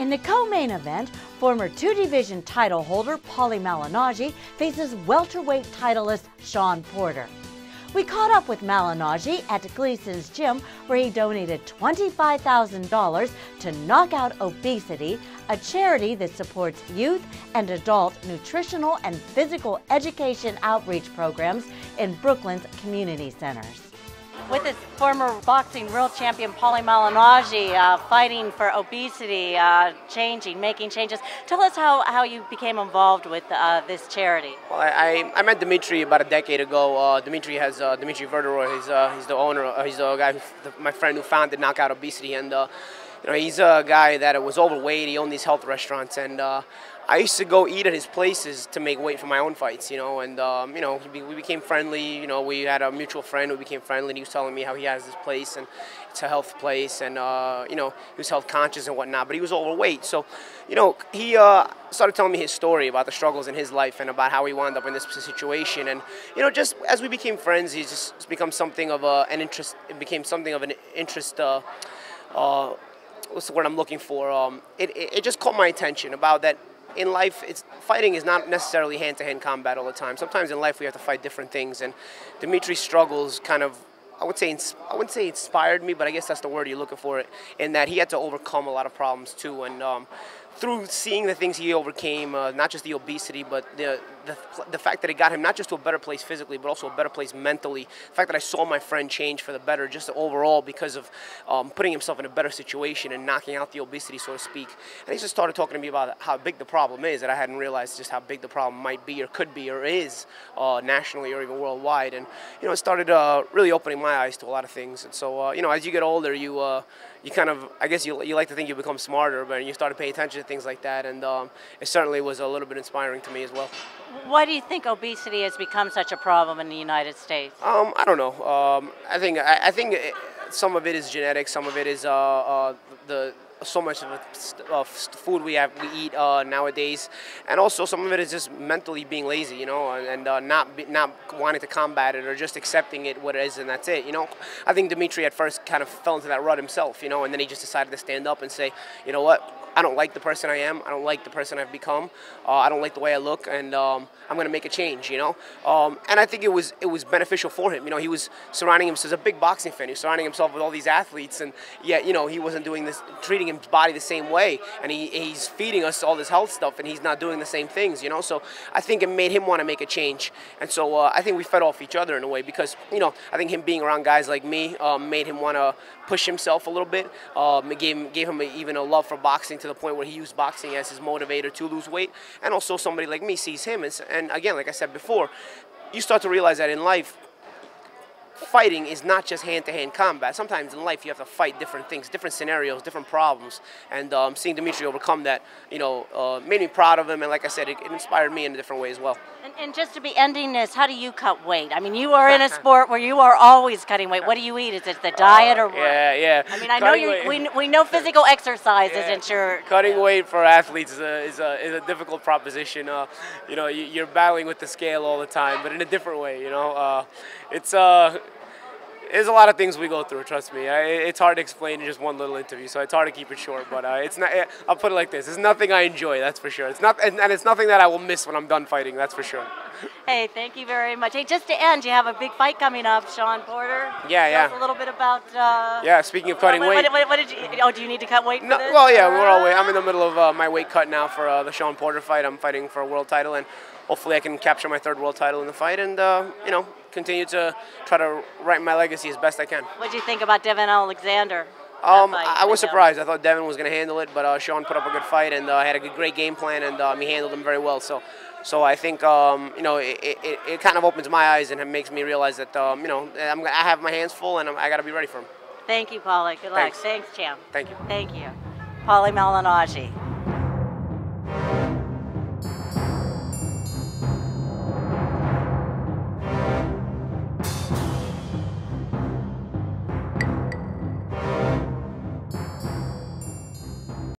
In the co-main event, former two-division title holder Paulie Malignaggi faces welterweight titleist Shawn Porter. We caught up with Malignaggi at Gleason's gym, where he donated $25,000 to Knock Out Obesity, a charity that supports youth and adult nutritional and physical education outreach programs in Brooklyn's community centers. With his former boxing world champion Paulie Malignaggi fighting for obesity, making changes. Tell us how you became involved with this charity. Well, I met Dimitri about a decade ago. Dimitri Verderoy. He's the owner. He's the guy, my friend who founded Knockout Obesity, and he's a guy that was overweight. He owned these health restaurants, and I used to go eat at his places to make weight for my own fights, and we became friendly. We had a mutual friend who became friendly, and he was telling me how he has this place, and it's a health place, and he was health conscious and whatnot, but he was overweight. So, he started telling me his story about the struggles in his life and about how he wound up in this situation. And just as we became friends, he just become something of an interest. It became something of an interest. What's the word I'm looking for? It just caught my attention about that. In life, fighting is not necessarily hand-to-hand combat all the time. Sometimes in life we have to fight different things, and Dimitri's struggles kind of, I wouldn't say inspired me, but I guess that's the word you're looking for, in that he had to overcome a lot of problems too. And through seeing the things he overcame, not just the obesity, but the fact that it got him not just to a better place physically, but also a better place mentally. The fact that I saw my friend change for the better just overall because of putting himself in a better situation and knocking out the obesity, so to speak. And he just started talking to me about how big the problem is, that I hadn't realized just how big the problem might be or could be or is nationally or even worldwide. And it started really opening my eyes to a lot of things. And so as you get older, you kind of, I guess you like to think you become smarter, but you started paying attention to things like that, and it certainly was a little bit inspiring to me as well. Why do you think obesity has become such a problem in the United States? I don't know. I think some of it is genetic, some of it is so much of food we eat nowadays, and also some of it is just mentally being lazy, and not wanting to combat it or just accepting it what it is, and that's it. I think Dimitri at first kind of fell into that rut himself, and then he just decided to stand up and say, you know what, I don't like the person I am. I don't like the person I've become. I don't like the way I look, and I'm going to make a change. And I think it was beneficial for him. He was surrounding himself as a big boxing fan. He was surrounding himself with all these athletes, and yet he wasn't doing this, treating his body the same way. And he's feeding us all this health stuff, and he's not doing the same things. So I think it made him want to make a change. And so I think we fed off each other in a way, because I think him being around guys like me made him want to push himself a little bit. It gave him even a love for boxing, to the point where he used boxing as his motivator to lose weight. And also somebody like me sees him, and again, like I said before, you start to realize that in life, fighting is not just hand-to-hand combat. Sometimes in life you have to fight different things, different scenarios, different problems. And seeing Dimitri overcome that, made me proud of him. And like I said, it inspired me in a different way as well. And just to be ending this, how do you cut weight? I mean, you are in a sport where you are always cutting weight. What do you eat? Is it the diet or what? Yeah. I mean, I know we know physical exercise isn't your... Cutting weight for athletes is a difficult proposition. You're battling with the scale all the time, but in a different way. There's a lot of things we go through, trust me. It's hard to explain in just one little interview, so it's hard to keep it short. But it's not. I'll put it like this: it's nothing I enjoy, that's for sure. It's not, and it's nothing that I will miss when I'm done fighting, that's for sure. Hey, thank you very much. Hey, just to end, you have a big fight coming up, Shawn Porter. Yeah. Tell us a little bit about. Yeah. Speaking of cutting weight. What did you? Oh, do you need to cut weight for this? Well, yeah, I'm in the middle of my weight cut now for the Shawn Porter fight. I'm fighting for a world title, and hopefully I can capture my third world title in the fight, and continue to try to write my legacy as best I can. What did you think about Devin Alexander? I was surprised. I thought Devin was going to handle it, but Shawn put up a good fight, and had a great game plan, and he handled him very well. So I think it kind of opens my eyes and it makes me realize that I have my hands full, and I got to be ready for him. Thank you, Paulie. Good luck. Thanks, champ. Thank you. Thank you. Paulie Malignaggi.